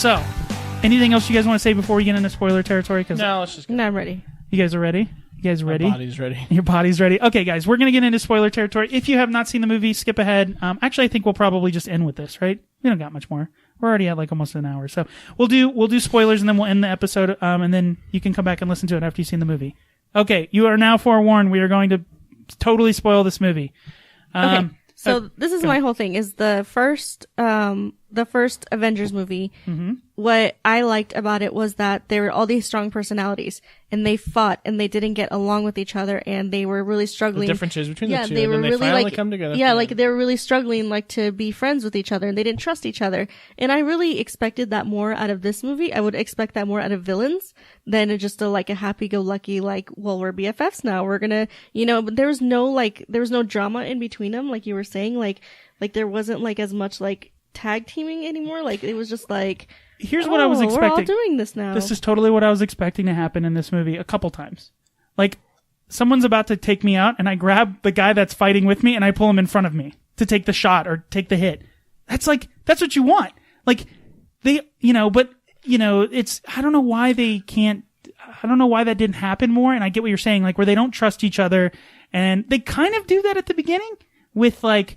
So, anything else you guys want to say before we get into spoiler territory? No, let's just go. No, I'm ready. You guys are ready? You guys ready? My body's ready. Your body's ready. Okay, guys, we're going to get into spoiler territory. If you have not seen the movie, skip ahead. Actually, I think we'll probably just end with this, right? We don't got much more. We're already at like almost an hour. So we'll do spoilers and then we'll end the episode. And then you can come back and listen to it after you've seen the movie. Okay, you are now forewarned. We are going to totally spoil this movie. Okay. So this is my whole thing. Is the first Avengers movie. Mm-hmm. What I liked about it was that there were all these strong personalities, and they fought, and they didn't get along with each other, and they were really struggling. The differences between the two, they were and then really they finally come together. Yeah, like they were really struggling, like to be friends with each other, and they didn't trust each other. And I really expected that more out of this movie. I would expect that more out of villains than just a happy-go-lucky, well, we're BFFs now. We're gonna, but there was no drama in between them, like you were saying, like there wasn't as much tag teaming anymore. Like it was just here's what I was expecting. We're all doing this now. This is totally what I was expecting to happen in this movie a couple times. Like someone's about to take me out and I grab the guy that's fighting with me and I pull him in front of me to take the shot or take the hit. That's what you want. Like they, it's, I don't know why they can't, I don't know why that didn't happen more. And I get what you're saying, where they don't trust each other, and they kind of do that at the beginning with he's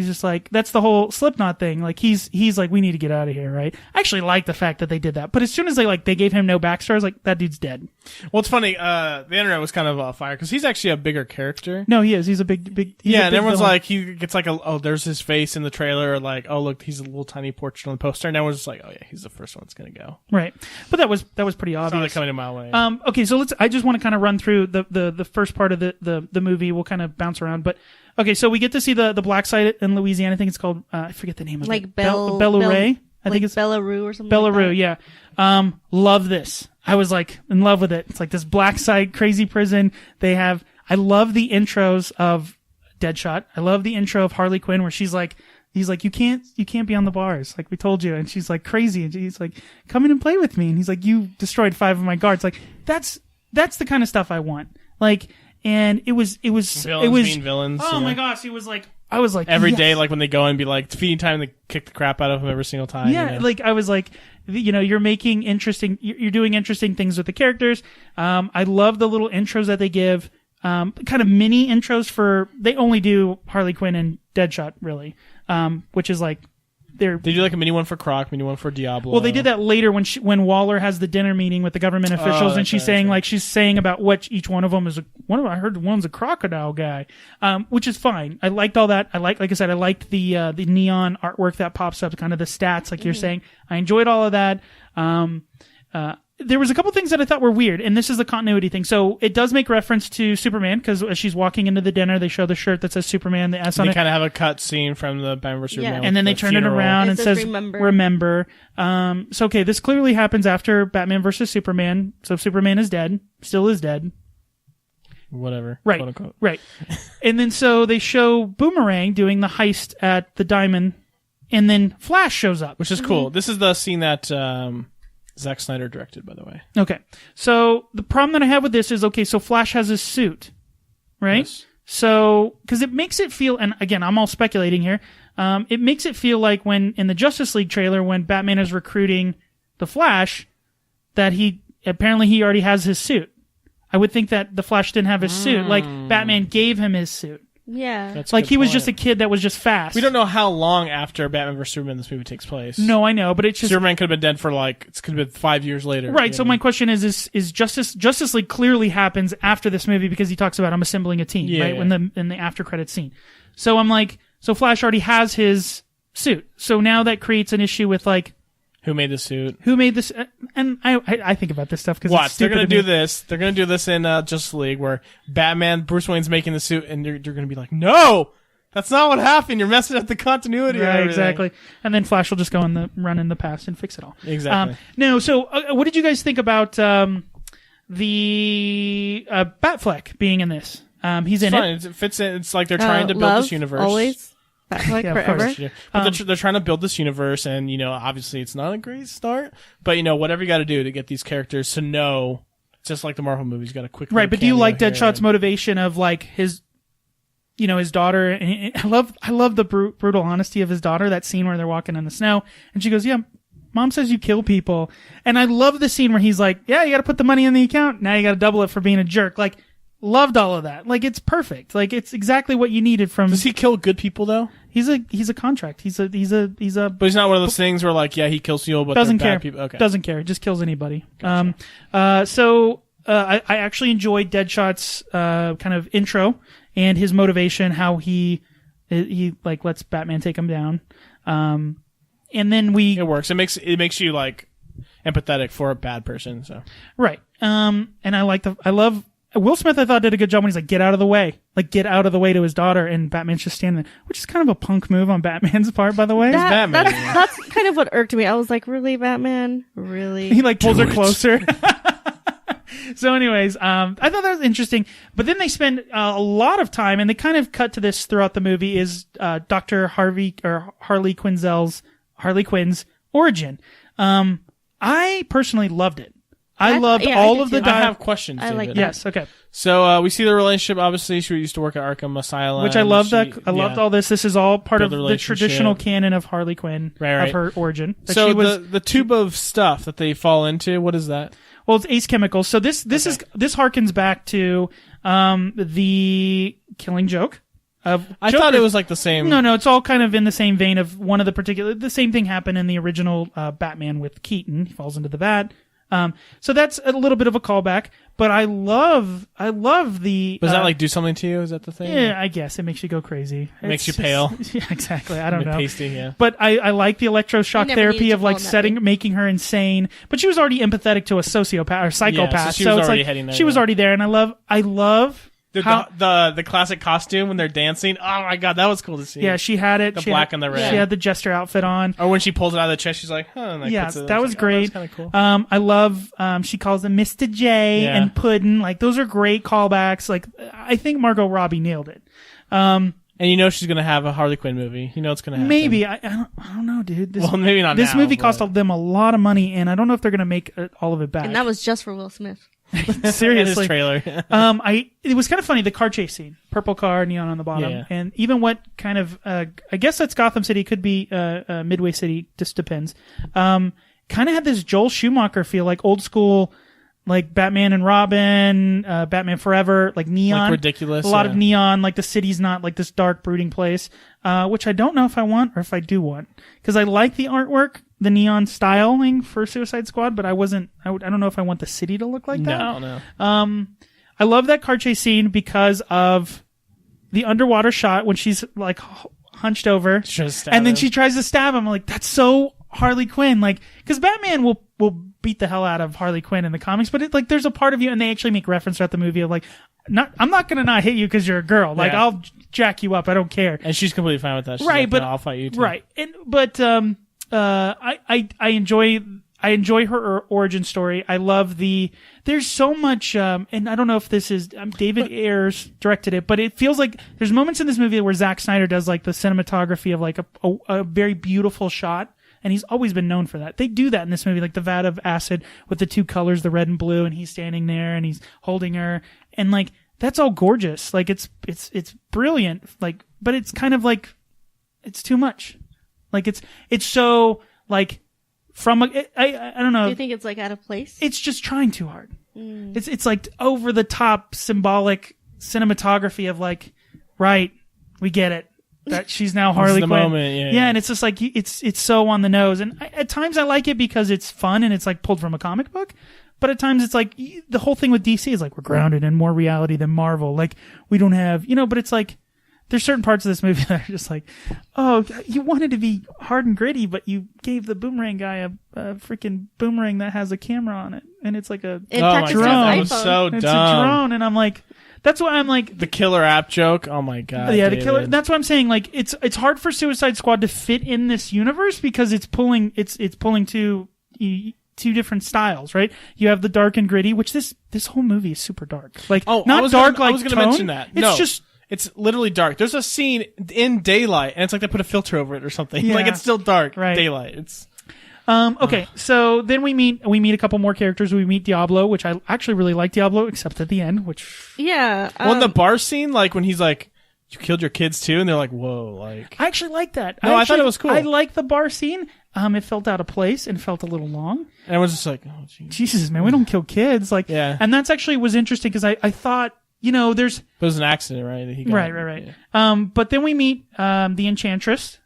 just that's the whole Slipknot thing. He's like, we need to get out of here, right? I actually like the fact that they did that. But as soon as they gave him no backstory, I was like, that dude's dead. Well, it's funny. The internet was kind of on fire because he's actually a bigger character. No, he is. He's a big. And everyone's villain. He gets there's his face in the trailer. Oh, look, he's a little tiny portrait on the poster. And everyone's just like, oh yeah, he's the first one that's going to go. Right. But that was pretty obvious. It's not coming in my way. Okay, so I just want to kind of run through the first part of the movie. We'll kind of bounce around, but. Okay, so we get to see the black site in Louisiana. I think it's called, I forget the name of it. Belarus? I think it's Belarus or something. Belarus, yeah. Love this. I was in love with it. It's this black site, crazy prison. I love the intros of Deadshot. I love the intro of Harley Quinn where he's like, you can't be on the bars. We told you. And she's crazy. And he's like, come in and play with me. And he's like, you destroyed 5 of my guards. That's the kind of stuff I want. And it was being villains. Oh my gosh, I was like every yes. day, when they go and be feeding time, they kick the crap out of him every single time. Yeah, I was like, you're making you're doing interesting things with the characters. I love the little intros that they give, kind of mini intros they only do Harley Quinn and Deadshot really, which is they do a mini one for Croc, mini one for Diablo. Well, they did that later when Waller has the dinner meeting with the government officials, and she's saying she's saying about what each one of them is. I heard one's a crocodile guy, which is fine. I liked all that. Like I said, I liked the neon artwork that pops up, kind of the stats, you're saying. I enjoyed all of that. There was a couple things that I thought were weird, and this is the continuity thing. So it does make reference to Superman, because as she's walking into the dinner, they show the shirt that says Superman, the S on it. They kind of have a cut scene from the Batman vs. Superman. And then they turn it around and says, remember. So, okay, this clearly happens after Batman vs. Superman. So Superman is dead. Still is dead. Whatever. Right. Quote unquote. Right. And then so they show Boomerang doing the heist at the Diamond, and then Flash shows up. Which is cool. This is the scene that... Zack Snyder directed, by the way. Okay. So the problem that I have with this is, so Flash has his suit, right? Yes. So, because it makes it feel, and again, I'm all speculating here, it makes it feel like when, in the Justice League trailer, when Batman is recruiting the Flash, that he already has his suit. I would think that the Flash didn't have his suit. Batman gave him his suit. Yeah. That's he was just a kid that was just fast. We don't know how long after Batman vs. Superman this movie takes place. No, I know, but it's just... Superman could have been dead for it could have been 5 years later. Right, so my question is Justice League clearly happens after this movie because he talks about I'm assembling a team, right? Yeah. In the after credits scene. So I'm so Flash already has his suit. So now that creates an issue with who made the suit? Who made this? And I think about this stuff because watch. They're gonna do this. They're gonna do this in Justice League where Bruce Wayne's making the suit, and you're gonna be like, no, that's not what happened. You're messing up the continuity. Right, exactly. And then Flash will just go run in the past and fix it all. Exactly. No. So, what did you guys think about the Batfleck being in this? He's in it. It fits in. It's like they're trying to build this universe. Always. Forever. Yeah. But they're trying to build this universe, and obviously it's not a great start, but whatever you got to do to get these characters to know, just like the Marvel movies, got to quickly. Right, but do you like Deadshot's motivation of his? his daughter. And I love the brutal honesty of his daughter. That scene where they're walking in the snow, and she goes, "Yeah, Mom says you kill people." And I love the scene where he's like, "Yeah, you got to put the money in the account. Now you got to double it for being a jerk." Like, loved all of that. Like, it's perfect. Like, it's exactly what you needed from. Does he kill good people though? He's a contract. He's a. But he's not one of those things where like, yeah, he kills people, but doesn't they're care. bad people. Okay. Doesn't care. Just kills anybody. Gotcha. I actually enjoyed Deadshot's kind of intro and his motivation, how he like lets Batman take him down. And then it works. It makes you like empathetic for a bad person. So right. And I love Will Smith. I thought did a good job when he's like, "Get out of the way," like get out of the way to his daughter, and Batman's just standing there, which is kind of a punk move on Batman's part, by the way. Batman. That's kind of what irked me. I was like, really, Batman? Really? He like pulls her closer. So anyways, I thought that was interesting. But then they spend a lot of time, and they kind of cut to this throughout the movie, is Dr. Harley Quinn's origin. I personally loved it. I loved all of the I have questions, I David. like that. Yes, okay. So we see the relationship. Obviously, she used to work at Arkham Asylum, Which I love. I loved all this. This is all part of Build a the traditional relationship. canon of Harley Quinn, Right. of her origin. That So she was, the tube of stuff that they fall into, what is that? well, it's Ace Chemicals. So this harkens back to the Killing Joke. I thought it was like the same. No, it's all kind of in the same vein of the same thing happened in the original Batman with Keaton. He falls into the vat. So that's a little bit of a callback, but I love the. Does that like do something to you? Is that the thing? Yeah, I guess it makes you go crazy. It makes It's you pale. just- yeah, exactly. I don't know. Pasty, yeah. But I like the electroshock You never therapy needed of to like fall in that making her insane. But she was already empathetic to a sociopath or psychopath. she was it's already like heading there, she was yeah. already there, and I love how. The classic costume when they're dancing. Oh my god, that was cool to see. Yeah, she had it. The She black had, and the red. She had the jester outfit on. Or when she pulls it out of the chest, she's like, huh. And like, Yes, puts it, that was like, great. Oh, that's kind of cool. I love. She calls them Mr. J Yeah. and Puddin'. Like those are great callbacks. Like I think Margot Robbie nailed it. And you know she's gonna have a Harley Quinn movie. You know it's gonna happen. Maybe I don't know, dude. Well, maybe not. This now, movie but- cost them a lot of money, and I don't know if they're gonna make all of it back. And that was just for Will Smith. Seriously. In his trailer. It was kind of funny, the car chase scene. Purple car, neon on the bottom. Yeah. And even what kind of, I guess that's Gotham City, could be Midway City, just depends. Kind of had this Joel Schumacher feel, like old school, like Batman and Robin, Batman Forever, like neon. Like ridiculous. A lot yeah. of neon, like the city's not like this dark brooding place, which I don't know if I want or if I do want. Because I like the artwork, the neon styling for Suicide Squad, but I don't know if I want the city to look like that. No. I love that car chase scene because of the underwater shot when she's like hunched over, and then she tries to stab him. I'm like, that's so Harley Quinn. Like, because Batman will beat the hell out of Harley Quinn in the comics, but it, like, there's a part of you, and they actually make reference throughout the movie of like, I'm not gonna not hit you because you're a girl. Like, Yeah. I'll jack you up. I don't care. And she's completely fine with that. She's Right, like, but no, I'll fight you too. right, I enjoy her origin story. I love there's so much, and I don't know if this is, David Ayers directed it, but it feels like there's moments in this movie where Zack Snyder does like the cinematography of like a very beautiful shot. And he's always been known for that. They do that in this movie, like the vat of acid with the two colors, the red and blue, and he's standing there and he's holding her. And like, that's all gorgeous. Like, it's brilliant. Like, but it's kind of like, it's too much. Like, it's so, like, I don't know. Do you think it's like out of place? It's just trying too hard. It's like over the top symbolic cinematography of like, right, we get it. That she's now Harley the Quinn. moment, yeah. And it's just like, it's so on the nose. And at times I like it because it's fun and it's like pulled from a comic book. But at times it's like, the whole thing with DC is like, we're grounded in more reality than Marvel. Like, we don't have, but it's like, there's certain parts of this movie that are just like, oh, you wanted to be hard and gritty, but you gave the boomerang guy a freaking boomerang that has a camera on it. And it's like a It my touches his drone. god, that was iPhone. so it's dumb. a drone. And I'm like, that's why I'm like, The killer app joke. Oh my god. yeah, the David. killer. That's what I'm saying. Like, it's hard for Suicide Squad to fit in this universe because it's pulling two different styles, right? You have the dark and gritty, which this whole movie is super dark. Like, Oh, not I was dark gonna, like I was going to tone. mention that. It's No, just it's literally dark. There's a scene in daylight, and it's like they put a filter over it or something. Yeah. Like it's still dark. Right. Daylight. It's okay. So then we meet a couple more characters. We meet Diablo, which I actually really like Diablo, except at the end, which Yeah. well, in the bar scene, like when he's like you killed your kids too, and they're like, whoa, like. I actually like that. No, I thought it was cool. I like the bar scene. It felt out of place and felt a little long. And I was just like, oh, geez. Jesus, man, we don't kill kids. Like, Yeah. And that's actually was interesting because I thought, there's. But it was an accident, right? That he got, Right. Yeah. But then we meet the Enchantress,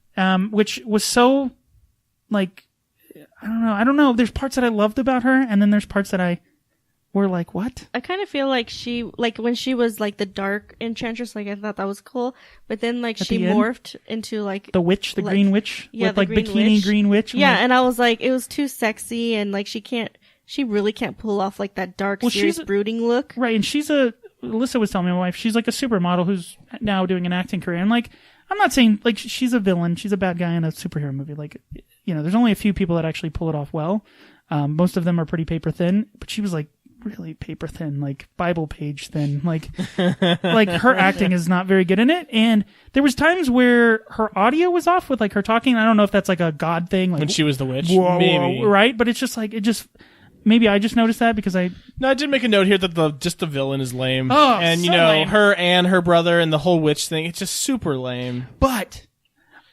which was so, like, I don't know. There's parts that I loved about her, and then there's parts that I were like, what? I kind of feel like when she was like the dark enchantress, like I thought that was cool, but then like At she the end? morphed into like The witch, the like- green witch, yeah, with the like green bikini witch. green witch. I'm Yeah, like, and I was like, it was too sexy, and like she really can't pull off like that dark, Well, serious, she's a- brooding look. right, and Alyssa was telling me, my wife, she's like a supermodel who's now doing an acting career. And like, I'm not saying like she's a villain, she's a bad guy in a superhero movie. Like, there's only a few people that actually pull it off well. Most of them are pretty paper thin, but she was like really paper thin, like Bible page thin. Like, like her acting is not very good in it. And there was times where her audio was off with like her talking. I don't know if that's like a God thing. Like, When she was the witch, whoa, maybe. right? But it's just like maybe I just noticed that because No, I did make a note here that the villain is lame. Oh, and so lame. her and her brother and the whole witch thing, it's just super lame. But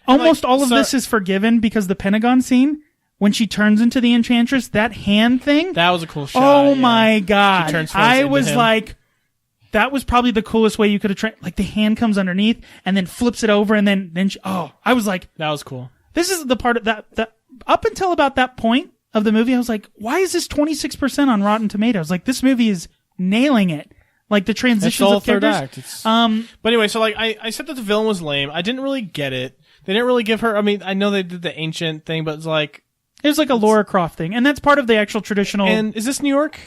almost like, all of so- this is forgiven because the Pentagon scene, when she turns into the Enchantress, that hand thing. That was a cool shot. Oh yeah. my God. She turns I into was him. like, that was probably the coolest way you could have like the hand comes underneath and then flips it over and then I was like, That was cool. this is the part of that up until about that point of the movie, I was like, why is this 26% on Rotten Tomatoes? Like this movie is nailing it. Like the It's transitions all of third characters. act. It's, Um, but anyway, so like I said that the villain was lame. I didn't really get it. They didn't really give her. I mean, I know they did the ancient thing, but it's like. it was like a Laura Croft thing, and that's part of the actual traditional. And is this New York?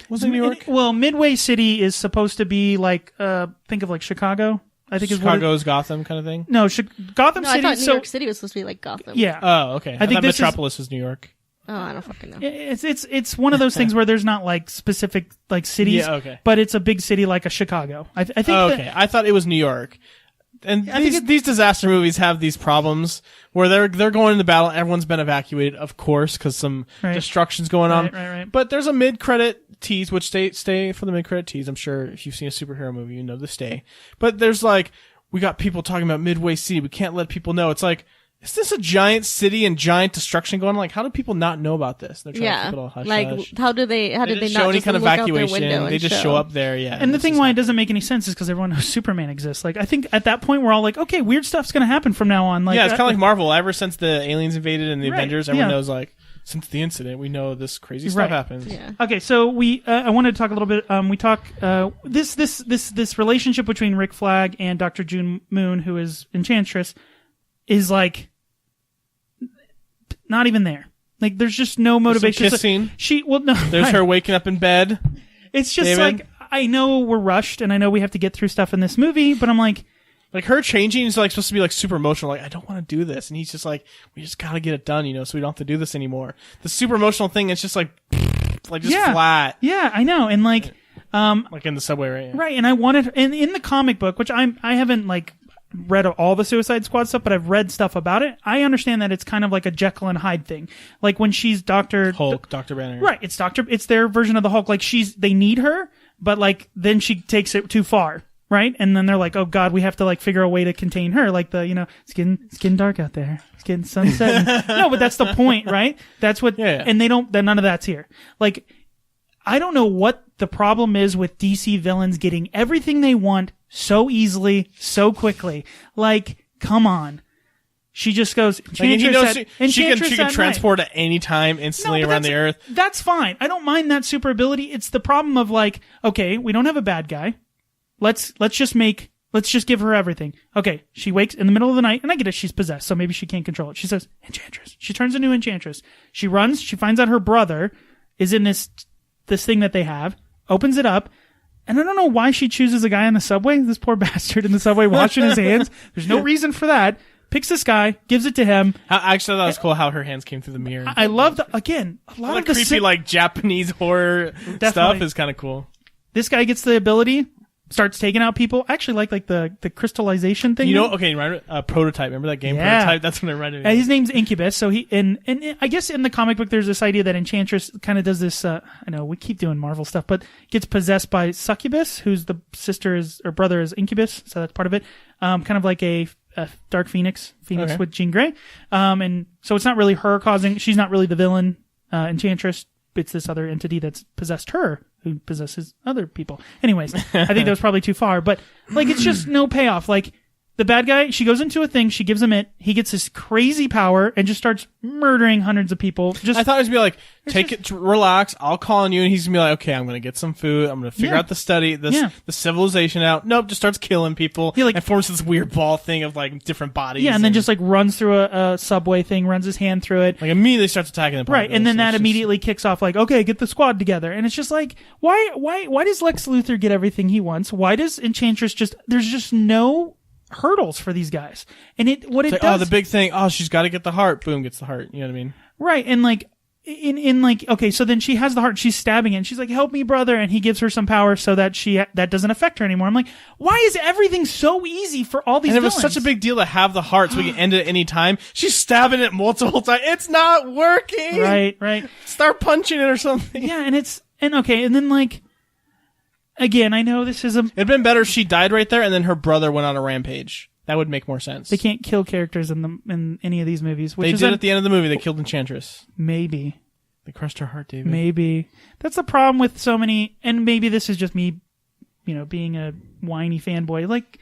Was it New York? Well, Midway City is supposed to be like, think of like Chicago. I think is what Chicago's Gotham kind of thing. No, Gotham No, City. I thought New so York City was supposed to be like Gotham. yeah, Oh, okay. I think thought this is- Metropolis was New York. Oh, I don't fucking know. it's one of those things where there's not like specific like cities, Yeah, okay. but it's a big city like a Chicago. I think. Oh, that- okay. I thought it was New York. And I think these disaster movies have these problems where they're going into battle. Everyone's been evacuated, of course, because some Right. destruction's going on. Right. But there's a mid-credit tease, which stay for the mid-credit tease. I'm sure if you've seen a superhero movie, you know the stay. But there's like, we got people talking about Midway City. We can't let people know. It's like, is this a giant city and giant destruction going on? Like, how do people not know about this? They're trying to Yeah, keep it all hush like hush. how did they They not didn't show any just kind of look out their evacuation. window They and just show up there, yeah. And the this thing is why not- it doesn't make any sense is because everyone knows Superman exists. Like I think at that point we're all like, okay, weird stuff's gonna happen from now on. Like, yeah, it's kind of like Marvel. Ever since the aliens invaded and the Right, Avengers, everyone yeah. knows like, since the incident, we know this crazy stuff Right. happens. Yeah. Okay, so we I wanted to talk a little bit. We talk this relationship between Rick Flag and Dr. June Moon, who is Enchantress, is like not even there. Like there's just no motivation. kiss scene. No. There's right. her waking up in bed. It's just David? like I know we're rushed and I know we have to get through stuff in this movie, but I'm like, Like her changing is like supposed to be like super emotional. Like I don't want to do this, and he's just like, we just gotta get it done, so we don't have to do this anymore. The super emotional thing is just like just Yeah. flat, yeah, I know, and like like in the subway, right? right, and I wanted in the comic book, which I haven't like read all the Suicide Squad stuff, but I've read stuff about it. I understand that it's kind of like a Jekyll and Hyde thing. Like when she's Dr. Hulk, Dr. Banner. Right, it's their version of the Hulk. Like they need her, but like then she takes it too far, right? And then they're like, oh God, we have to like figure a way to contain her. Like it's getting dark out there. It's getting sunset. No, but that's the point, right? That's what, Yeah. and none of that's here. Like, I don't know what the problem is with DC villains getting everything they want so easily, so quickly. Like, come on. She just goes, Like, and he knows she Enchantress can at transport at any time instantly No, but around the earth. That's fine. I don't mind that super ability. It's the problem of like, okay, we don't have a bad guy. Let's just give her everything. Okay, she wakes in the middle of the night, and I get it, she's possessed, so maybe she can't control it. She says, Enchantress. She turns into Enchantress. She runs, she finds out her brother is in this thing that they have, opens it up, and I don't know why she chooses a guy on the subway, this poor bastard in the subway washing his hands. There's no reason for that. Picks this guy, gives it to him. I actually thought that was cool how her hands came through the mirror. I loved, again, a lot Like of the creepy, like Japanese horror stuff Definitely. is kind of cool. This guy gets the ability, starts taking out people. I actually like the crystallization thing. Okay, right? Prototype. Remember that game Yeah. Prototype? That's when I read it. His name's Incubus, so and I guess in the comic book there's this idea that Enchantress kind of does this. I know we keep doing Marvel stuff, but gets possessed by Succubus, whose the sister is or brother is Incubus, so that's part of it. kind of like a Dark Phoenix Okay. with Jean Grey. And so it's not really her she's not really the villain, Enchantress. It's this other entity that's possessed her, who possesses other people. Anyways, I think that was probably too far, but like, it's just no payoff. Like, the bad guy, she goes into a thing, she gives him it, he gets this crazy power and just starts murdering hundreds of people. I thought it was gonna be like, relax, I'll call on you, and he's gonna be like, okay, I'm gonna get some food, I'm gonna figure out the civilization out. Nope, just starts killing people. He, like, and forms this weird ball thing of like different bodies. Yeah, and then just like runs through a subway thing, runs his hand through it. like immediately starts attacking the Right, and then that immediately kicks off like, okay, get the squad together. And it's just like, why does Lex Luthor get everything he wants? Why does Enchantress there's just no hurdles for these guys. And it does. Oh, the big thing. Oh, she's got to get the heart. Boom, gets the heart. You know what I mean? Right, and like in like, okay, so then she has the heart, she's stabbing it, and she's like, help me, brother, and he gives her some power so that that doesn't affect her anymore. I'm like, why is everything so easy for all these villains? It was such a big deal to have the heart so we can end it at any time. She's stabbing it multiple times. It's not working. Right. Start punching it or something. Yeah, and then like, again, I know this is It'd been better if she died right there and then her brother went on a rampage. That would make more sense. They can't kill characters in any of these movies. They did at the end of the movie. They killed Enchantress. Maybe. They crushed her heart, David. Maybe. That's the problem with so many, and maybe this is just me, being a whiny fanboy. Like,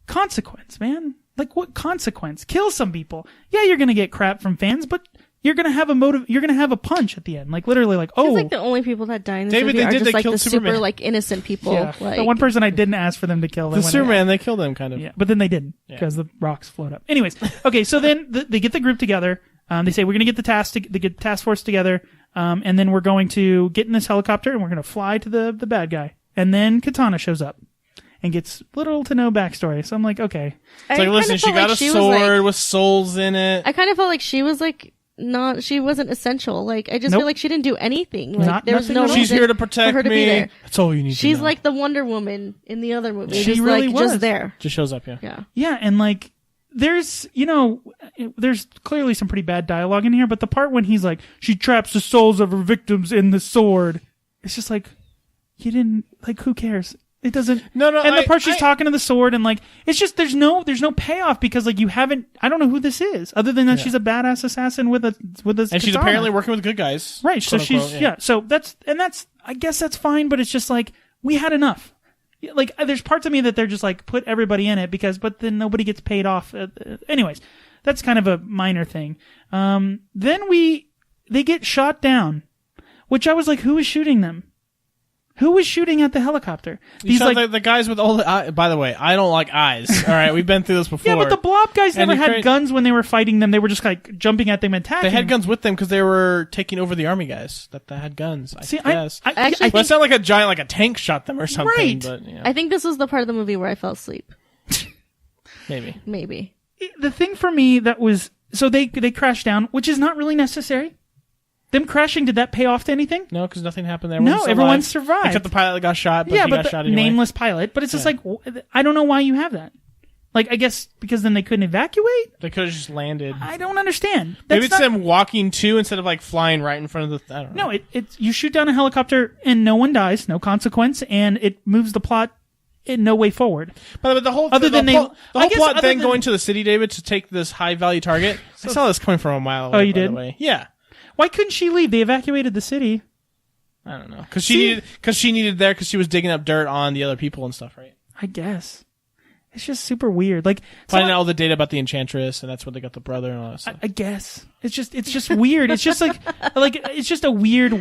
consequence, man. Like, what consequence? Kill some people. Yeah, you're gonna get crap from fans, but you're gonna have a motive. You're gonna have a punch at the end. Like, literally, like, It's like the only people that die in this David, movie they are did. just They like killed the Superman. super like innocent people. yeah. Like, The one person I didn't ask for them to kill. The Superman, they killed him, kind of. Yeah, but then they didn't because the rocks float up. Anyways, okay, so then they get the group together. They say we're going to get the task force together, and then we're going to get in this helicopter and we're going to fly to the bad guy. And then Katana shows up and gets little to no backstory. So I'm like, okay. It's like, listen, she got a sword with souls in it. I kind of felt like she was like she wasn't essential. Like, I just Nope. feel like she didn't do anything. Like, there was nothing no at all. reason She's here to for protect her to be me. there. That's all you need to She's know. like the Wonder Woman in the other movie. She just really like was. just there. Just shows up, yeah. Yeah. Yeah, and like, there's clearly some pretty bad dialogue in here, but the part when he's like, she traps the souls of her victims in the sword, it's just like, you didn't, like, who cares? It doesn't. No. And the part she's talking to the sword and like, it's just, there's no payoff because like I don't know who this is other than that she's a badass assassin with a And she's apparently working with good guys. right. So she's, so that's, I guess that's fine, but it's just like, we had enough. Like, there's parts of me that they're just like, put everybody in it but then nobody gets paid off. Anyways, that's kind of a minor thing. Then they get shot down, which I was like, who is shooting them? Who was shooting at the helicopter? These like the guys with all the eyes. By the way, I don't like eyes. All right, we've been through this before. Yeah, but the Blob guys And never had guns when they were fighting them. They were just like jumping at them and attacking. They had guns with them because they were taking over the army guys that had guns. I guess. I actually But it's not like a giant, like a tank shot them or something. Right. But, I think this was the part of the movie where I fell asleep. maybe. The thing for me that was, so they crashed down, which is not really necessary. Them crashing, did that pay off to anything? No, because nothing happened there. No, everyone survived. Except the pilot that got shot, but yeah, he but got the shot anyway. nameless pilot. But it's just like, I don't know why you have that. Like, I guess because then they couldn't evacuate? They could have just landed. I don't understand. Maybe it's them walking to instead of like flying right in front of the. I don't know. No, it's you shoot down a helicopter and no one dies, no consequence, and it moves the plot in no way forward. But the whole Other than plot other then than- going to the city, David, to take this high value target. I saw this coming from a mile away. Oh, you by did? The way. Yeah. Why couldn't she leave? They evacuated the city. I don't know because she needed there because she was digging up dirt on the other people and stuff, right? I guess. It's just super weird. Like Finding out all the data about the Enchantress, and that's where they got the brother and all that stuff. I guess it's just weird. It's just like it's just a weird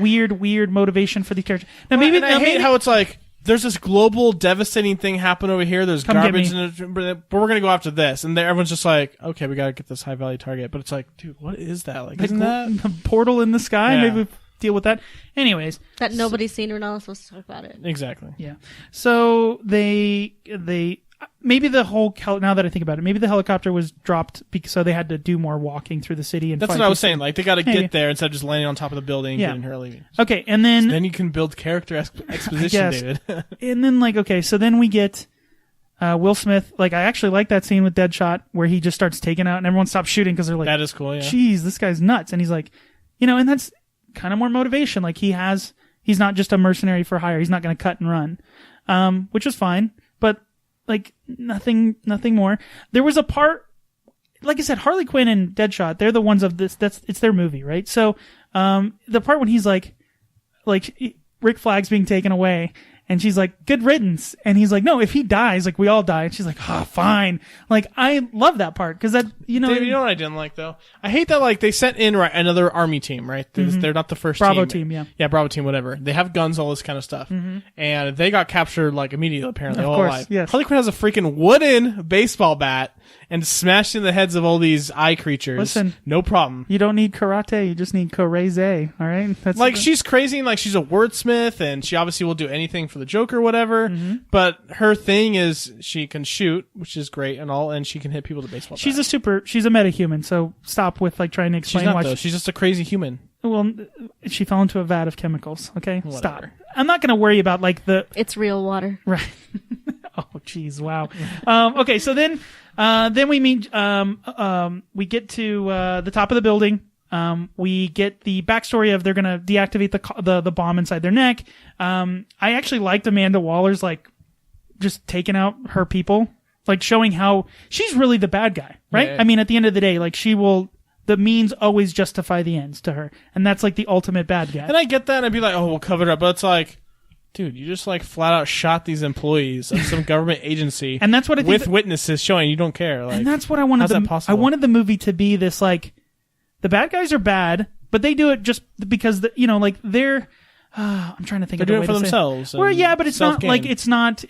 motivation for the character. Now maybe I hate how it's like there's this global devastating thing happen over here. There's Come get garbage, me. but we're gonna go after this, and everyone's just like, okay, we gotta get this high value target. But it's like, dude, what is that? Like, isn't that a portal in the sky? Yeah. Maybe we deal with that. Anyways, That nobody's seen. We're not supposed to talk about it. exactly? yeah. So they maybe the whole now that I think about it, maybe the helicopter was dropped so they had to do more walking through the city and That's fight what I was people. saying. Like, they got to Maybe. get there instead of just landing on top of the building, Yeah. getting her leaving. Okay, and then Then you can build character exposition, guess. David. and then like okay, so then we get Will Smith. Like I actually like that scene with Deadshot where he just starts taking out and everyone stops shooting because they're like, That is cool. Yeah. "Geez, this guy's nuts," and he's like, and that's kind of more motivation. Like he's not just a mercenary for hire. He's not going to cut and run, which was fine. But Like nothing more. There was a part, like I said, Harley Quinn and Deadshot, they're the ones of this, it's their movie, right? So, the part when he's like Rick Flag's being taken away, and she's like, good riddance. And he's like, no, if he dies, like we all die. And she's like, fine. Like, I love that part, cause that, David, you know what I didn't like though? I hate that like they sent in another army team, right? They're not the first Bravo team, yeah. Yeah, Bravo team, whatever. They have guns, all this kind of stuff. And they got captured like immediately, apparently, Of all course, alive. yes. Harley Quinn has a freaking wooden baseball bat and smashed in the heads of all these eye creatures. Listen. No problem. You don't need karate, you just need koreze, all right? That's Like, she's crazy and like she's a wordsmith and she obviously will do anything for the Joker, whatever. But her thing is she can shoot, which is great and all, and she can hit people with a baseball bat. she's a metahuman, so stop with like trying to She's explain not why though. She's just a crazy human. well, she fell into a vat of chemicals, okay? Whatever. Stop. I'm not going to worry about like It's real water. right. Oh, jeez, wow. Okay, so then we meet, we get to the top of the building. We get the backstory of they're gonna deactivate the bomb inside their neck. I actually liked Amanda Waller's like just taking out her people, like showing how she's really the bad guy, right? Yeah. I mean, at the end of the day, like the means always justify the ends to her, and that's like the ultimate bad guy. And I get that and I'd be like, oh, we'll cover it up. But it's like, dude, you just like flat out shot these employees of some government agency And that's what I think with witnesses showing you don't care. Like, and that's what I wanted. how's that possible? I wanted the movie to be this like, the bad guys are bad, but they do it just because like they're. I'm trying to think. They're of the doing way it for to say themselves. Well, and yeah, but it's not self-gain. like it's not.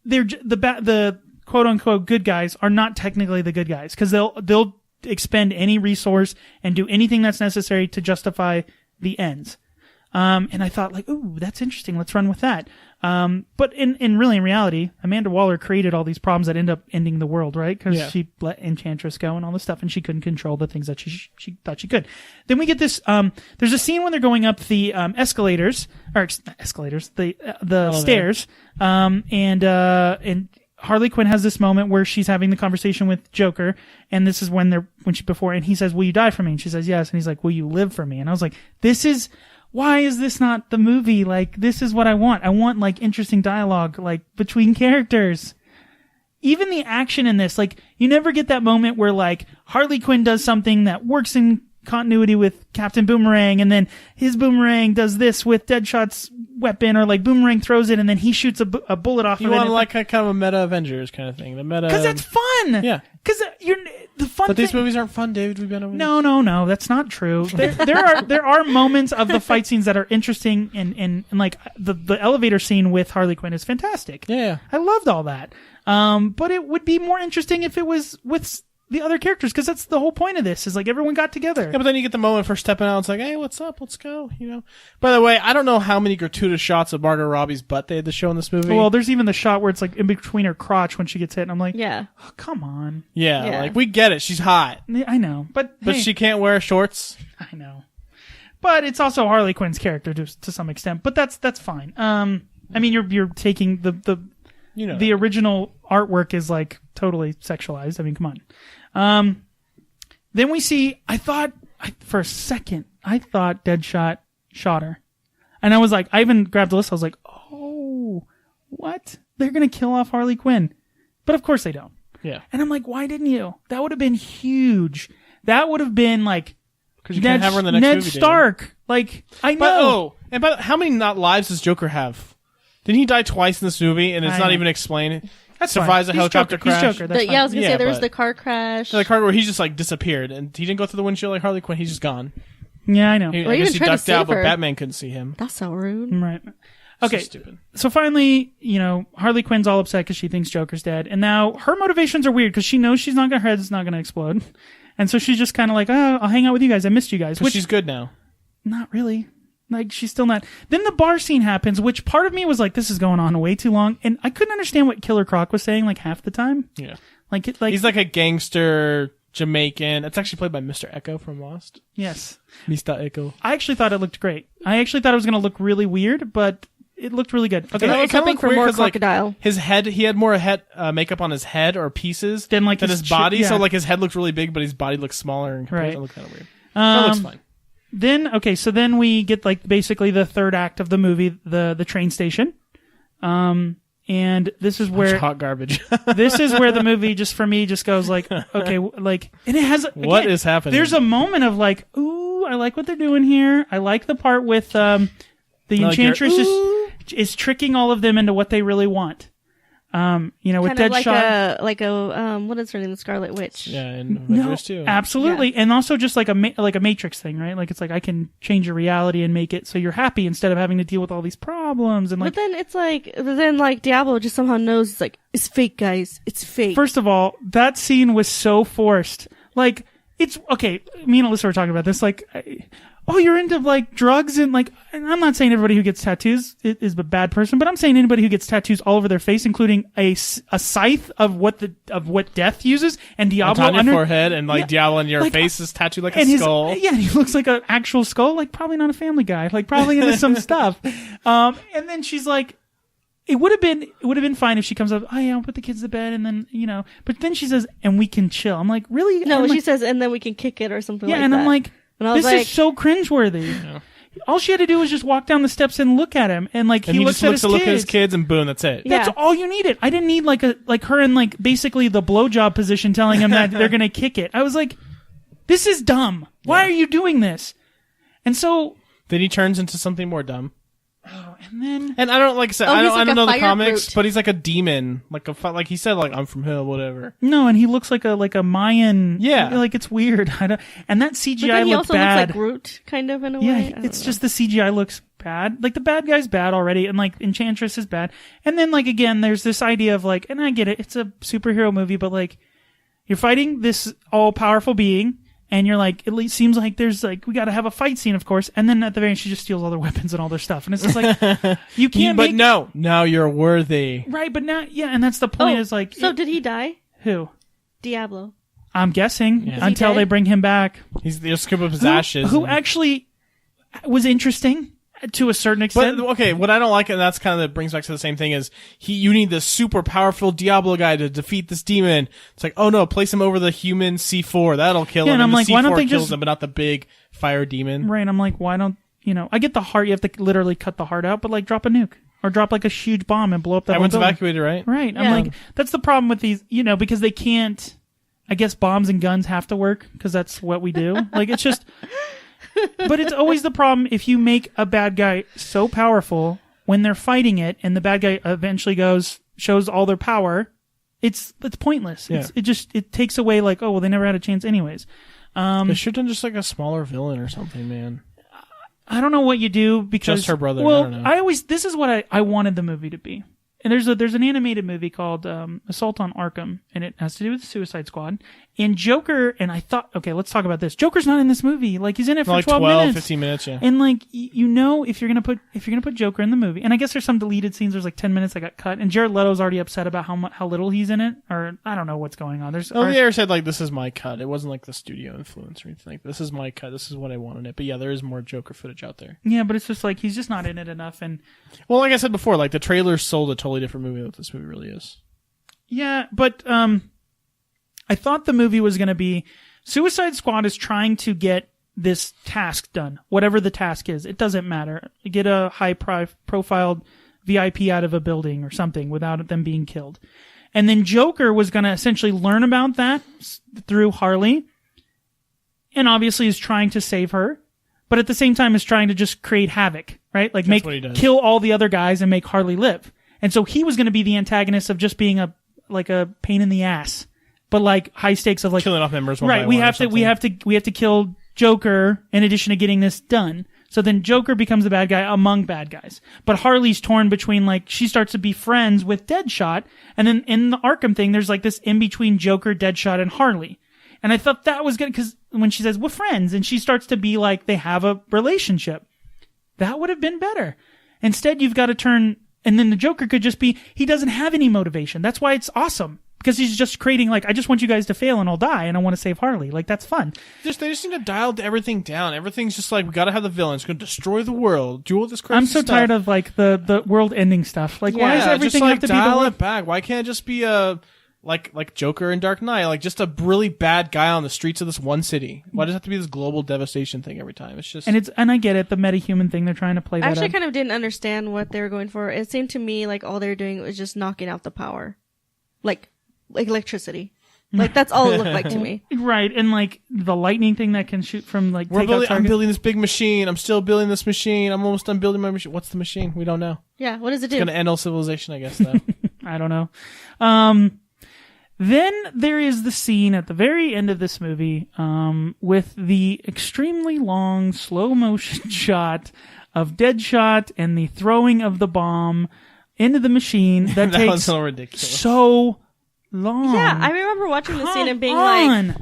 They're the quote unquote good guys are not technically the good guys because they'll expend any resource and do anything that's necessary to justify the ends. And I thought like, ooh, that's interesting. Let's run with that. But in reality, Amanda Waller created all these problems that end up ending the world, right? Because she let Enchantress go and all this stuff, and she couldn't control the things that she thought she could. Then we get this. There's a scene when they're going up the escalators, or not escalators, the stairs. And Harley Quinn has this moment where she's having the conversation with Joker, and this is and he says, "Will you die for me?" And she says, "Yes." And he's like, "Will you live for me?" And I was like, why is this not the movie? Like, this is what I want. I want, like, interesting dialogue, like, between characters. Even the action in this, like, you never get that moment where, like, Harley Quinn does something that works in continuity with Captain Boomerang, and then his Boomerang does this with Deadshot's weapon, or, like, Boomerang throws it, and then he shoots a bullet off You of it. want like a kind of a meta Avengers kind of thing. The meta. Because that's fun! Yeah. Because the fun But thing... these movies aren't fun, David. We've been over this. No, that's not true. There are moments of the fight scenes that are interesting, and like the elevator scene with Harley Quinn is fantastic. Yeah. I loved all that. But it would be more interesting if it was with the other characters, because that's the whole point of this, is like everyone got together. Yeah, but then you get the moment for stepping out. It's like, hey, what's up? Let's go. You know. By the way, I don't know how many gratuitous shots of Margot Robbie's butt they had to show in this movie. Well, there's even the shot where it's like in between her crotch when she gets hit, and I'm like, Yeah. oh, come on. yeah, like we get it. She's hot, I know, but but hey, she can't wear shorts. I know. But it's also Harley Quinn's character to some extent. But that's fine. I mean, you're taking the original artwork is like totally sexualized. I mean, come on. Then we see. For a second, I thought Deadshot shot her, and I was like, I even grabbed the list. I was like, oh, what? They're gonna kill off Harley Quinn, but of course they don't. Yeah, And I'm like, why didn't you? That would have been huge. That would have been like. because you can't have her in the next Ned movie. David. Stark. Like, I know. But how many lives does Joker have? Didn't he die twice in this movie, and it's I not know. even explained? That's Survives fine. a helicopter He's Joker. crash. He's Joker. That's I was fine. gonna say there was but- the car crash. Like where he just like disappeared, and he didn't go through the windshield like Harley Quinn. He's just gone. Yeah, I know. I Or guess even he tried to ducked out, save but her. Batman couldn't see him. That's so rude. Right. Okay. So stupid. So finally, Harley Quinn's all upset because she thinks Joker's dead. And now her motivations are weird because she knows her head's not going to explode. And so she's just kind of like, oh, I'll hang out with you guys. I missed you guys. But she's good now. Not really. Like, she's still not. Then the bar scene happens, which part of me was like, this is going on way too long. And I couldn't understand what Killer Croc was saying, like, half the time. Yeah. Like He's like a gangster Jamaican. It's actually played by Mr. Echo from Lost. yes. Mr. Echo. I actually thought it looked great. I actually thought it was going to look really weird, but it looked really good. Okay. I was It kinda hoping looked for weird more 'cause, like, crocodile. his head, he had more makeup on his head or pieces Than, like, than his his body. yeah. So like his head looked really big, but his body looked smaller. And Right. It looked kind of weird. That looks fine. Then we get like basically the third act of the movie, the train station. And And this is where hot garbage. this is where the movie just for me just goes like, okay, like, and it has again, what is happening? There's a moment of like, ooh, I like what they're doing here. I like the part with the Enchantress is tricking all of them into what they really want. With Deadshot, what is her name, the Scarlet Witch? Yeah, and Avengers too. Absolutely, and also just like a Matrix thing, right? Like it's like I can change your reality and make it so you're happy instead of having to deal with all these problems and like. But then it's like, Diablo just somehow knows it's fake, guys. It's fake. First of all, that scene was so forced. Like it's okay. Me and Alyssa were talking about this. Like. Oh, you're into like drugs and like, and I'm not saying everybody who gets tattoos is a bad person, but I'm saying anybody who gets tattoos all over their face, including a scythe of what death uses, and Diablo on your forehead, and like Diablo on your face is tattooed like a skull. And he looks like an actual skull, like probably not a Family Guy, like probably into some stuff. And then she's like, it would have been fine if she comes up, oh yeah, I'll put the kids to bed, and then but then she says, and we can chill. I'm like, really? No, she says, and then we can kick it or something. Yeah, like and that. I'm like. This is so cringeworthy. Yeah. All she had to do was just walk down the steps and look at him, and like he looks at his kids, and boom, that's it. That's all you needed. I didn't need like her in like basically the blowjob position, telling him that they're gonna kick it. I was like, this is dumb. Why are you doing this? And so then he turns into something more dumb. Oh, and I don't like I said I don't know the comics, brute. but he's like a demon, like he said, like I'm from hell, whatever. No, and he looks like a Mayan. Yeah, like it's weird. And that CGI but then he looks also bad. looks like Groot, kind of in a way. Yeah, it's just the CGI looks bad. Like the bad guy's bad already, and like Enchantress is bad. And then like again, there's this idea of like, and I get it, it's a superhero movie, but like you're fighting this all powerful being. And you're like, at least seems like there's like, we got to have a fight scene, of course. And then at the very end, she just steals all their weapons and all their stuff. And it's just like, you can't But no, now you're worthy. Right, but now, yeah, and that's the point is like. So did he die? Who? Diablo. I'm guessing. Yeah. Until they bring him back. They'll scoop up his ashes. Who actually was interesting. To a certain extent. But, okay, what I don't like, and that's kind of that brings back to the same thing, is you need this super powerful Diablo guy to defeat this demon. It's like, oh no, place him over the human C4. That'll kill him. And I'm like, C4 why don't they kills just... him, but not the big fire demon. Right, I'm like, why don't, I get the heart, you have to literally cut the heart out, but like drop a nuke. Or drop like a huge bomb and blow up that Everyone's whole building. evacuated, right? Right. Yeah. I'm like, that's the problem with these, because they can't, I guess bombs and guns have to work, because that's what we do. Like, it's just... But it's always the problem if you make a bad guy so powerful when they're fighting it, and the bad guy eventually shows all their power. It's pointless. Yeah. It takes away like, oh well, they never had a chance anyways. They should have done just like a smaller villain or something, man. I don't know what you do because just her brother. Well, I don't know. This is what I wanted the movie to be. And there's an animated movie called Assault on Arkham, and it has to do with the Suicide Squad. And Joker, and I thought, okay, let's talk about this. Joker's not in this movie. Like he's in it for like 12 minutes. 15 minutes, yeah. And like if you're gonna put Joker in the movie, and I guess there's some deleted scenes. There's like 10 minutes that got cut, and Jared Leto's already upset about how little he's in it, or I don't know what's going on. They ever said like this is my cut. It wasn't like the studio influence or anything. Like this is my cut. This is what I want in it. But yeah, there is more Joker footage out there. Yeah, but it's just like he's just not in it enough. And well, like I said before, like the trailers sold a totally different movie than what this movie really is. Yeah, but I thought the movie was going to be Suicide Squad is trying to get this task done, whatever the task is. It doesn't matter. Get a high-profile VIP out of a building or something without them being killed. And then Joker was going to essentially learn about that through Harley, and obviously is trying to save her, but at the same time is trying to just create havoc, right? Like kill all the other guys and make Harley live. And so he was going to be the antagonist of just being a pain in the ass. But like high stakes of like killing off members. Right. We have to kill Joker in addition to getting this done. So then Joker becomes the bad guy among bad guys. But Harley's torn between like, she starts to be friends with Deadshot. And then in the Arkham thing, there's like this in between Joker, Deadshot, and Harley. And I thought that was good because when she says we're friends and she starts to be like, they have a relationship, that would have been better. Instead, you've got to turn, and then the Joker could just be, he doesn't have any motivation. That's why it's awesome. Because he's just creating like, I just want you guys to fail and I'll die and I want to save Harley. Like, that's fun. They just need to dial everything down. Everything's just like, we gotta have the villain. It's gonna destroy the world. Do all this crazy stuff. I'm so tired of like the world ending stuff. Like, why does everything just, like, have to be the dial world? it back? Why can't it just be a like Joker and Dark Knight, like just a really bad guy on the streets of this one city. Why does it have to be this global devastation thing every time? It's just and I get it, the metahuman thing they're trying to play. I that actually up. kind of didn't understand what they were going for. It seemed to me like all they were doing was just knocking out the power, like electricity. Like that's all it looked like to me. Right, and like the lightning thing that can shoot from like I'm take out building this big machine. I'm still building this machine. I'm almost done building my machine. What's the machine? We don't know. Yeah, what does it do? It's gonna end all civilization, I guess. Though. I don't know. Then there is the scene at the very end of this movie with the extremely long slow motion shot of Deadshot and the throwing of the bomb into the machine that, that takes was so ridiculous. so long. Yeah, I remember watching the scene and being on. like,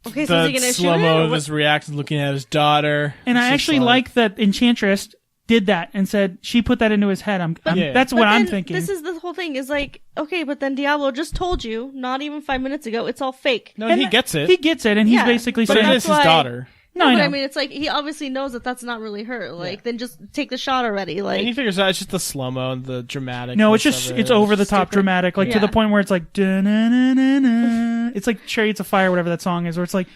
okay, so is he The gonna shoot slow it? mo or of what? his reaction, looking at his daughter. And It's I just actually like that Enchantress did that and said she put that into his head. Yeah. That's But what I'm then thinking. This is the whole thing. Is like, okay, but then Diablo just told you, not even 5 minutes ago, it's all fake. No, he gets it. He gets it, and he's Yeah, basically but saying, it that's is his why- daughter. No, I but know. I mean, it's like he obviously knows that that's not really her. Like, then just take the shot already. Like, And he figures out it's just the slow mo and the dramatic. No, it's just it's over the top dramatic, like to the Yeah. point where it's like dun-na-na-na-na. It's like Chariots of Fire, whatever that song is, where it's like,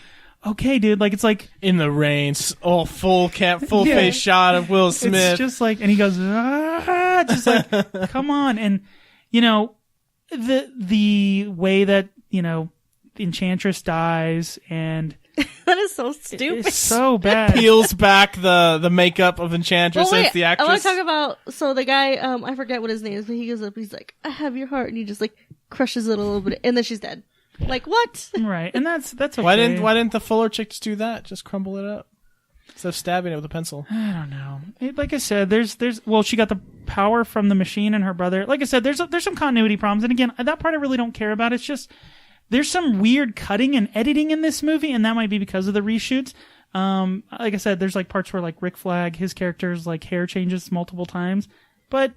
okay, dude, like it's like in the rain. Full Yeah. face shot of Will Smith. it's just like, and he goes, just like, come on, and you know, the way that Enchantress dies and that is so stupid. it's so bad. peels back the makeup of Enchantress. Well, and wait, it's the I actress. want to talk about, so the guy, I forget what his name is, but he goes up, he's like, I have your heart, and he just like crushes it a little bit, and then she's dead. Like, what? Right, and that's okay. Why didn't the Fuller chick just do that? Just crumble it up instead of stabbing it with a pencil. I don't know. Like I said, well, she got the power from the machine and her brother. Like I said, there's some continuity problems, and again, that part I really don't care about. It's just there's some weird cutting and editing in this movie, and that might be because of the reshoots. Like I said, there's like parts where like Rick Flag, his character's like hair changes multiple times, but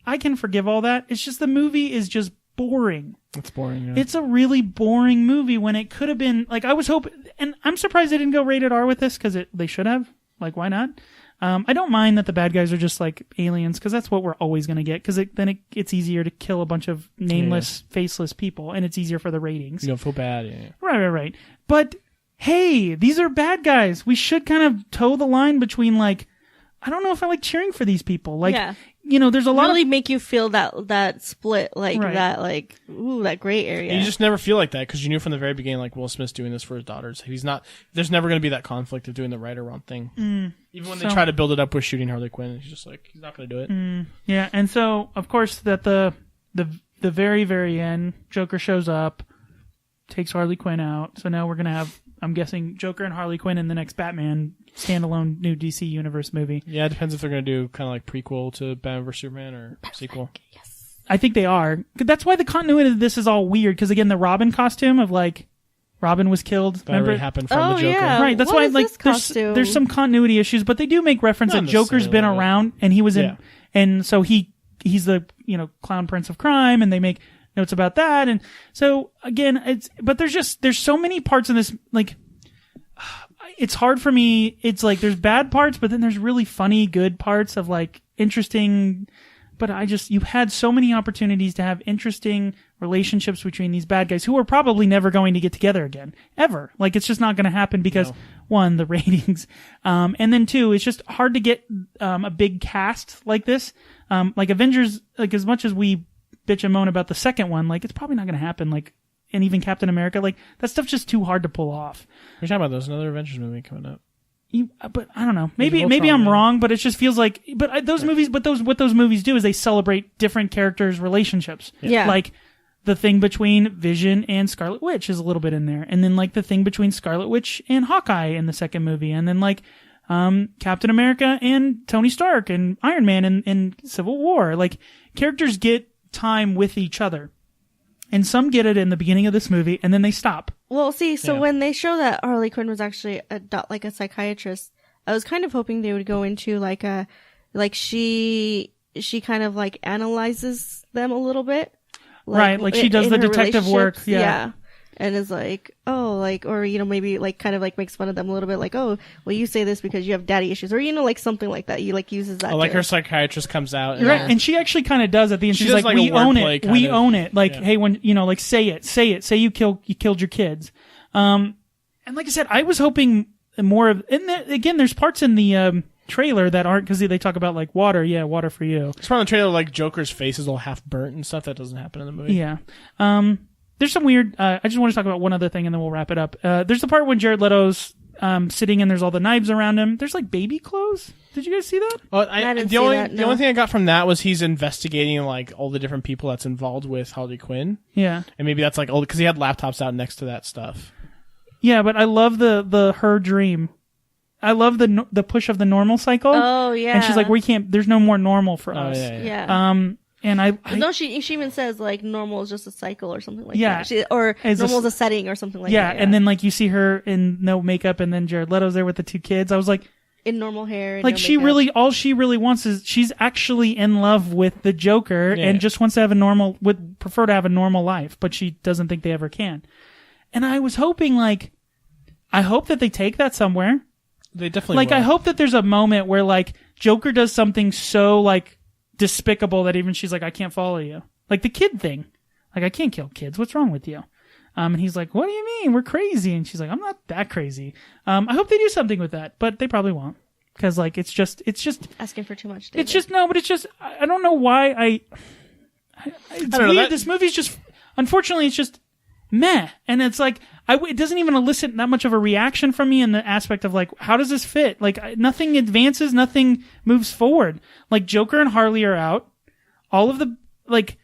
I can forgive all that. It's just the movie is just boring. It's boring. Yeah. It's a really boring movie when it could have been like I was hoping, and I'm surprised they didn't go rated R with this because they should have. Like, why not? I don't mind that the bad guys are just like aliens because that's what we're always going to get because then it's easier to kill a bunch of nameless, faceless people and it's easier for the ratings. You don't feel bad. Yeah. Right. But hey, these are bad guys. We should kind of toe the line between like, I don't know if I like cheering for these people. Like, Yeah. There's a lot Really of make you feel that split, like Right. that, like, ooh, that gray area. You just never feel like that because you knew from the very beginning, like Will Smith's doing this for his daughters. There's never going to be that conflict of doing the right or wrong thing. Even when they try to build it up with shooting Harley Quinn, he's just like, he's not going to do it. Yeah, and so of course that the very, very end, Joker shows up, takes Harley Quinn out. So now we're gonna have, I'm guessing, Joker and Harley Quinn in the next Batman standalone new DC Universe movie. Yeah, it depends if they're going to do kind of like prequel to Batman vs Superman or sequel. I think they are. That's why the continuity of this is all weird. Because again, the Robin costume of like Robin was killed. That already happened from Oh, the Joker. yeah. Right, that's What why is like this costume? there's some continuity issues, but they do make reference Not that Joker's been necessarily, but- around and he was in, Yeah. and so he's the clown prince of crime, and they make notes about that, and so again, but there's so many parts in this, like it's hard for me. It's like there's bad parts, but then there's really funny, good parts of like interesting. But you've had so many opportunities to have interesting relationships between these bad guys who are probably never going to get together again, ever. Like, it's just not going to happen because, one, the ratings, and then two, it's just hard to get a big cast like this. Like Avengers, like as much as we bitch and moan about the second one, like it's probably not going to happen. Like, and even Captain America, like that stuff's just too hard to pull off. We're talking about there's another Avengers movie coming up. But I don't know. Maybe Ultron, I'm man. wrong, but it just feels like. But those movies, what those movies do is they celebrate different characters' relationships. Yeah. Like the thing between Vision and Scarlet Witch is a little bit in there, and then like the thing between Scarlet Witch and Hawkeye in the second movie, and then like Captain America and Tony Stark and Iron Man in Civil War. Like characters get time with each other, and some get it in the beginning of this movie, and then they stop. Well, see, so Yeah. when they show that Harley Quinn was actually a psychiatrist, I was kind of hoping they would go into she kind of like analyzes them a little bit. Right, like she does in the her detective work, relationships. yeah. and is like, oh, like, or, you know, maybe like kind of like makes fun of them a little bit, like, oh, well, you say this because you have daddy issues, or, you know, like something like that. You like uses that. Oh, like to- her psychiatrist comes out. And, Right, and she actually kind of does at the end. She She's does like, like a "We own wordplay it. kind We of- own it." Like, yeah. hey, when you know, like, say it. Say you killed your kids. And like I said, I was hoping more of. And again, there's parts in the trailer that aren't, because they talk about like water. Yeah, water for you. it's from the trailer, like Joker's face is all half burnt and stuff. That doesn't happen in the movie. Yeah. There's some weird. I just want to talk about one other thing, and then we'll wrap it up. There's the part when Jared Leto's sitting and there's all the knives around him. There's like baby clothes. Did you guys see that? Well, I didn't the see only that, the no. only thing I got from that was he's investigating like all the different people that's involved with Harley Quinn, Yeah. and maybe that's like old because he had laptops out next to that stuff. Yeah, but I love the her dream. I love the push of the normal cycle. Oh yeah. And she's like, we can't. There's no more normal for us. Yeah. And I no, she even says like normal is just a cycle or something like Yeah. that. Or As a- normal is a setting or something like yeah, that. and then like you see her in no makeup, and then Jared Leto's there with the two kids. I was like, in normal hair. And like no she makeup. really, all she really wants is she's actually in love with the Joker Yeah. and just wants to have would prefer to have a normal life, but she doesn't think they ever can. And I was hoping I hope that they take that somewhere. They definitely Like will. I hope that there's a moment where like Joker does something so like despicable that even she's like, I can't follow you. Like the kid thing. Like, I can't kill kids. What's wrong with you? And he's like, what do you mean? We're crazy. And she's like, I'm not that crazy. I hope they do something with that, but they probably won't. Cause like, it's just, asking for too much. David. it's just, no, but it's just, I don't know why it's don't know, weird. that- This movie's just, unfortunately, it's just meh. And it's like, it doesn't even elicit that much of a reaction from me in the aspect of like, how does this fit? Like, nothing advances, nothing moves forward. Like, Joker and Harley are out. All of the, like,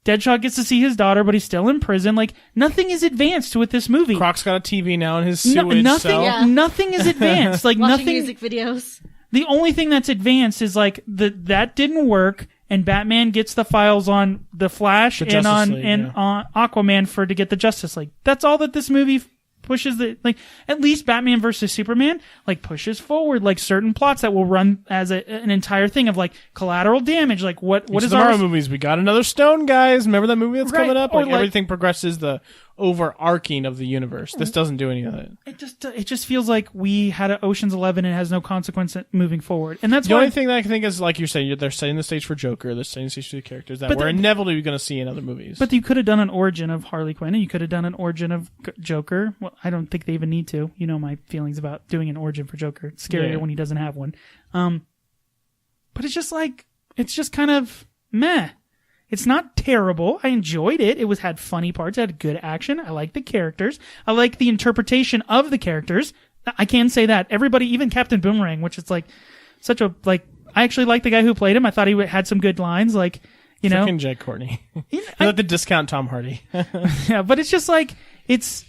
Deadshot gets to see his daughter, but he's still in prison. Like, nothing is advanced with this movie. Croc's got a TV now in his sewage nothing, cell. Yeah. nothing is advanced. Like, watching nothing. music videos. The only thing that's advanced is like that didn't work, and Batman gets the files on the Flash The and Justice on League, and yeah. on Aquaman to get the Justice League. That's all that this movie pushes. Like at least Batman versus Superman like pushes forward like certain plots that will run as an entire thing of like collateral damage. Like what What is the Marvel our movies? We got another stone, guys. Remember that movie that's Right, coming up? or Like, like- everything progresses the overarching of the universe. This doesn't do any of it. it just feels like we had an Ocean's 11 and it has no consequence moving forward, and that's The why only thing that I can think is, like you're saying, they're setting the stage for Joker. They're setting the stage for the characters that But we're the- inevitably going to see in other movies. But you could have done an origin of Harley Quinn, and you could have done an origin of Joker. Well, I don't think they even need to. You know my feelings about doing an origin for Joker. It's scarier Yeah. when he doesn't have one. But it's just kind of meh. It's not terrible. I enjoyed it. It had funny parts. It had good action. I like the characters. I like the interpretation of the characters. I can say that. Everybody, even Captain Boomerang, which is like such a, like, I actually like the guy who played him. I thought he had some good lines. Like, you know. Frickin' Jake Courtney. I- I like the discount Tom Hardy. Yeah, but it's just like it's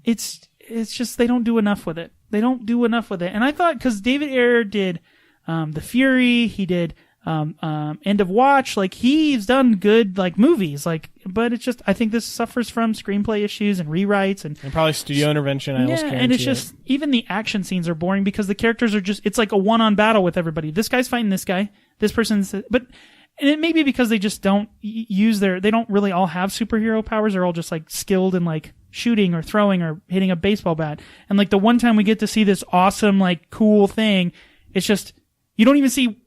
just they don't do enough with it. They don't do enough with it. And I thought because David Ayer did The Fury, he did End of Watch, like he's done good like movies, like, but it's just I think this suffers from screenplay issues and rewrites and And probably studio intervention. I almost yeah, guarantee and it's it. just even the action scenes are boring because the characters are just it's like a one-on battle with everybody. This guy's fighting this guy, this person's but. And it may be because they just don't they don't really all have superhero powers. They're all just like skilled in like shooting or throwing or hitting a baseball bat. And like the one time we get to see this awesome, like cool thing, it's just, you don't even see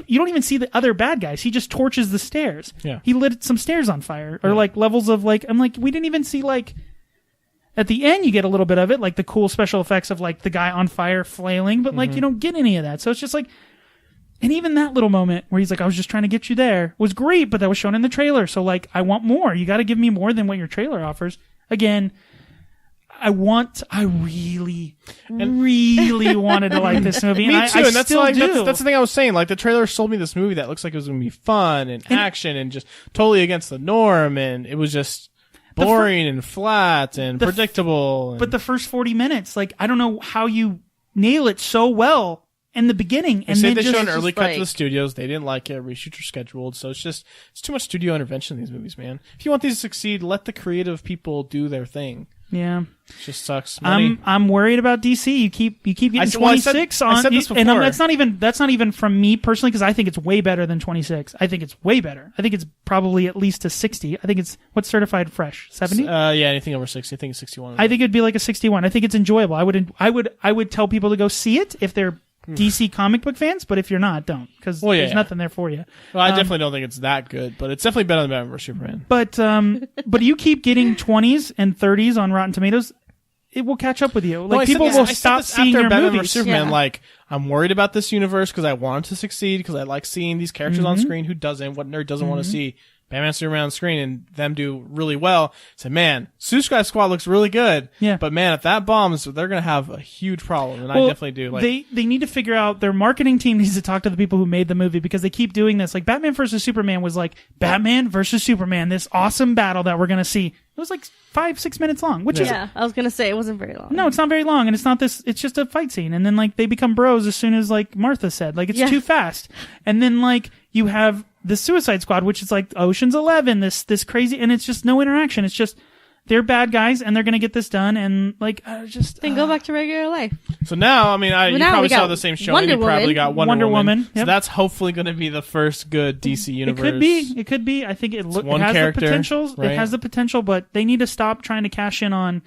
you don't even see the other bad guys. He just torches the stairs. Yeah. He lit some stairs on fire or like levels of like, I'm like, we didn't even see like, at the end you get a little bit of it, like the cool special effects of like the guy on fire flailing, but like you don't get any of that. So it's just like, and even that little moment where he's like, I was just trying to get you there was great, but that was shown in the trailer. So like, I want more. You got to give me more than what your trailer offers. Again, I really wanted to like this movie. Me and too, I and that's still like do. that's the thing I was saying. Like the trailer sold me this movie that looks like it was gonna be fun and action and just totally against the norm, and it was just boring and flat and predictable. But the first 40 minutes, like, I don't know how you nail it so well in the beginning. They And say then they just, showed an early cut to the like- studios. They didn't like it. Reshoots are scheduled, so it's too much studio intervention in these movies, man. If you want these to succeed, let the creative people do their thing. Yeah. It just sucks. Money. I'm worried about DC. You keep getting I said 26 on. I said this and before. that's not even from me personally, because I think it's way better than 26. I think it's way better. I think it's probably at least a 60. I think it's what's certified fresh 70. Yeah, anything over 60. I think it's 61. I think it'd be like a 61. I think it's enjoyable. I would tell people to go see it if they're DC comic book fans, but if you're not, don't, because there's nothing there for you. Well, I definitely don't think it's that good, but it's definitely better than Batman vs Superman. But you keep getting 20s and 30s on Rotten Tomatoes, it will catch up with you. Like, people will stop seeing your Batman movies. vs Superman. Yeah. Like, I'm worried about this universe because I want it to succeed, because I like seeing these characters on screen. Who doesn't? What nerd doesn't want to see Batman vs Superman on screen and them do really well? Say, man, Suicide Squad looks really good. Yeah. But man, if that bombs, they're gonna have a huge problem, and I definitely do. Like, they need to figure out, their marketing team needs to talk to the people who made the movie, because they keep doing this. Like, Batman vs Superman was like Batman vs Superman, this awesome battle that we're gonna see. It was like 5-6 minutes long, which is Yeah, I was gonna say it wasn't very long. no, it's not very long, and it's not this. It's just a fight scene, and then like they become bros as soon as, like Martha said, like it's too fast, and then like you have the Suicide Squad, which is like Ocean's 11, this crazy, and it's just no interaction. It's just they're bad guys, and they're gonna get this done, and like Then go back to regular life. so now, I mean, you now probably we saw got the same show, Wonder and you probably Woman. got Wonder Woman. Yep. So that's hopefully going to be the first good DC universe. It could be. I think it one has character, the potential. right? It has the potential, but they need to stop trying to cash in on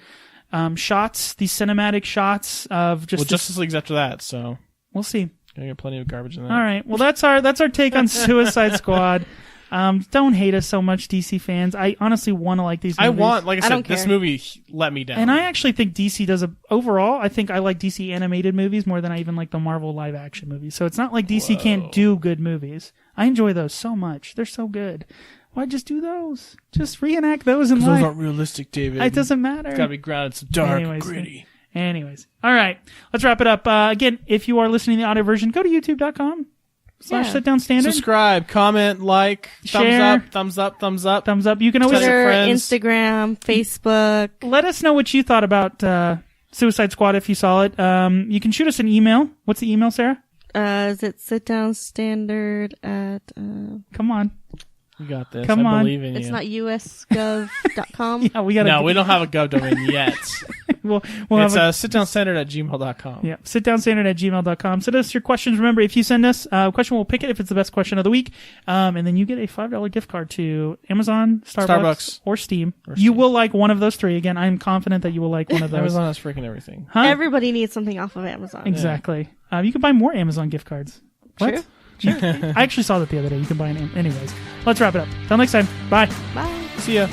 shots, these cinematic shots of just. Well, Justice League's after that, so we'll see. gonna get plenty of garbage in that. All right. Well, that's our take on Suicide Squad. Don't hate us so much, DC fans. I honestly want to like these movies. Like I said, don't this care. movie let me down. And I actually think DC does overall, I think I like DC animated movies more than I even like the Marvel live action movies. So it's not like DC can't do good movies. I enjoy those so much. They're so good. Why just do those? Just reenact those in those life. aren't realistic, David. It doesn't matter. It's gotta be grounded. It's dark, Anyways, gritty. Anyways. All right. Let's wrap it up. Again, if you are listening to the audio version, go to youtube.com/sitdown standard. Subscribe, comment, like, Share. thumbs up. Thumbs up. You can always Tell your Twitter, friends. Instagram, Facebook. let us know what you thought about Suicide Squad if you saw it. You can shoot us an email. What's the email, Sarah? Is it sitdownstandard at Come on. You got this. Come I on. believe in you. it's not usgov.com. Yeah, we got No, we don't have a gov domain yet. we'll It's have sitdownstandard@gmail.com. yeah, sitdownstandard@gmail.com. Send us your questions. Remember, if you send us a question, we'll pick it if it's the best question of the week. And then you get a $5 gift card to Amazon, Starbucks. Or Steam. You will like one of those three. Again, I'm confident that you will like one of those. Amazon has freaking everything. Huh? Everybody needs something off of Amazon. Exactly. You can buy more Amazon gift cards. What? True. I actually saw that the other day. You can buy an anyways. Let's wrap it up. Till next time. Bye. Bye. See ya.